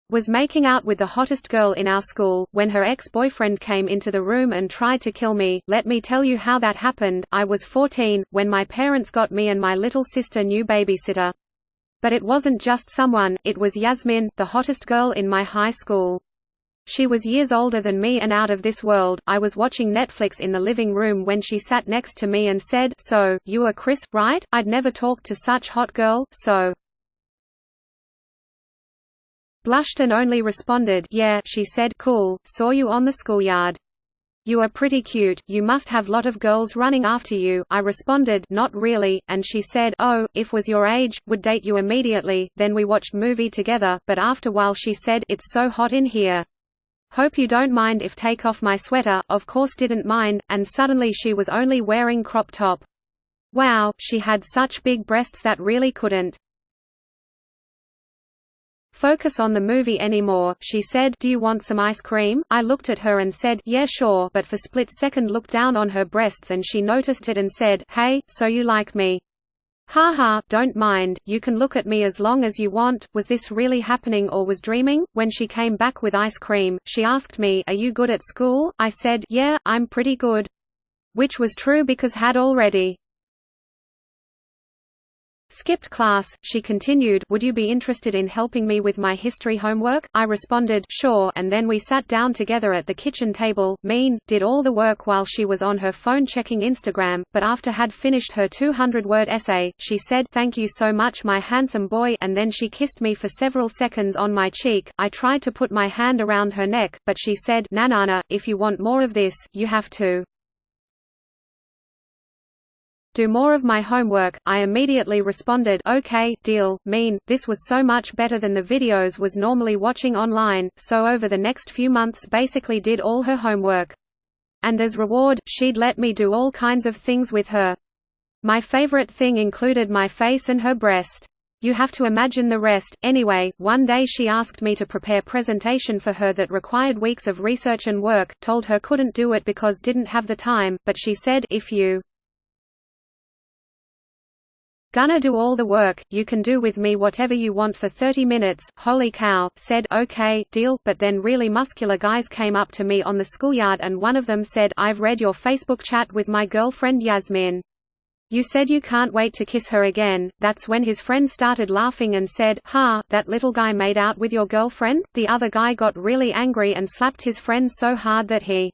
Was making out with the hottest girl in our school, when her ex-boyfriend came into the room and tried to kill me. Let me tell you how that happened. I was 14, when my parents got me and my little sister new babysitter. But it wasn't just someone, it was Yasmin, the hottest girl in my high school. She was years older than me and out of this world. I was watching Netflix in the living room when she sat next to me and said, "So, you are Chris, right? I'd never talked to such hot girl, so." Blushed and only responded, "Yeah," she said, "cool, saw you on the schoolyard. You are pretty cute, you must have lot of girls running after you." I responded, "Not really," and she said, "Oh, if was your age, would date you immediately." Then we watched movie together, but after while she said, "It's so hot in here. Hope you don't mind if take off my sweater." Of course didn't mind, and suddenly she was only wearing crop top. Wow, she had such big breasts that really couldn't focus on the movie anymore. She said, "Do you want some ice cream?" I looked at her and said, "Yeah sure," but for split second looked down on her breasts and she noticed it and said, "Hey, so you like me? Haha, don't mind, you can look at me as long as you want." Was this really happening or was dreaming? When she came back with ice cream, she asked me, "Are you good at school?" I said, "Yeah, I'm pretty good." Which was true because had already skipped class. She continued, "Would you be interested in helping me with my history homework?" I responded, "Sure," and then we sat down together at the kitchen table. Did all the work while she was on her phone checking Instagram, but after had finished her 200-word essay, she said, "Thank you so much my handsome boy," and then she kissed me for several seconds on my cheek. I tried to put my hand around her neck, but she said, "Nanana, if you want more of this, you have to do more of my homework." I immediately responded, "Okay, deal." This was so much better than the videos was normally watching online, so over the next few months basically did all her homework. And as reward, she'd let me do all kinds of things with her. My favorite thing included my face and her breast. You have to imagine the rest. Anyway, one day she asked me to prepare presentation for her that required weeks of research and work, told her couldn't do it because didn't have the time, but she said, "If you gonna do all the work, you can do with me whatever you want for 30 minutes. Holy cow, said, "Okay, deal." But then really muscular guys came up to me on the schoolyard and one of them said, "I've read your Facebook chat with my girlfriend Yasmin. You said you can't wait to kiss her again." That's when his friend started laughing and said, "Ha, that little guy made out with your girlfriend?" The other guy got really angry and slapped his friend so hard that he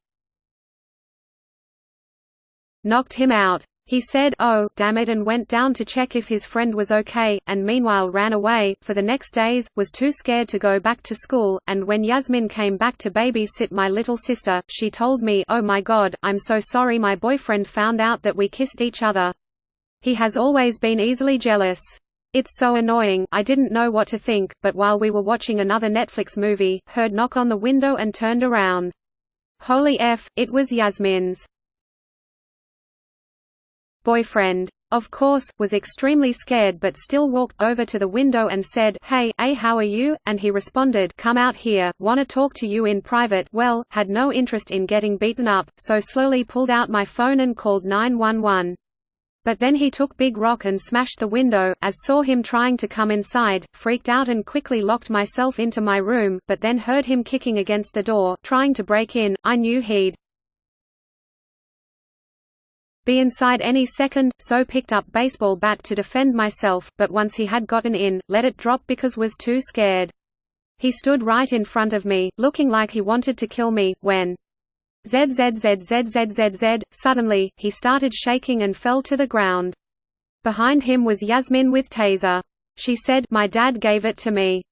knocked him out. He said, "Oh, damn it," and went down to check if his friend was okay, and meanwhile ran away. For the next days, was too scared to go back to school, and when Yasmin came back to babysit my little sister, she told me, "Oh my god, I'm so sorry my boyfriend found out that we kissed each other. He has always been easily jealous. It's so annoying." I didn't know what to think, but while we were watching another Netflix movie, heard knock on the window and turned around. Holy F, it was Yasmin's boyfriend. Of course, was extremely scared but still walked over to the window and said, "Hey, how are you?" And he responded, "Come out here, wanna talk to you in private." Well, had no interest in getting beaten up, so slowly pulled out my phone and called 911. But then he took big rock and smashed the window. As saw him trying to come inside, freaked out and quickly locked myself into my room, but then heard him kicking against the door, trying to break in. I knew he'd be inside any second, so picked up baseball bat to defend myself, but once he had gotten in, let it drop because was too scared. He stood right in front of me, looking like he wanted to kill me, when zzzzzzzzzz, suddenly, he started shaking and fell to the ground. Behind him was Yasmin with taser. She said, "My dad gave it to me.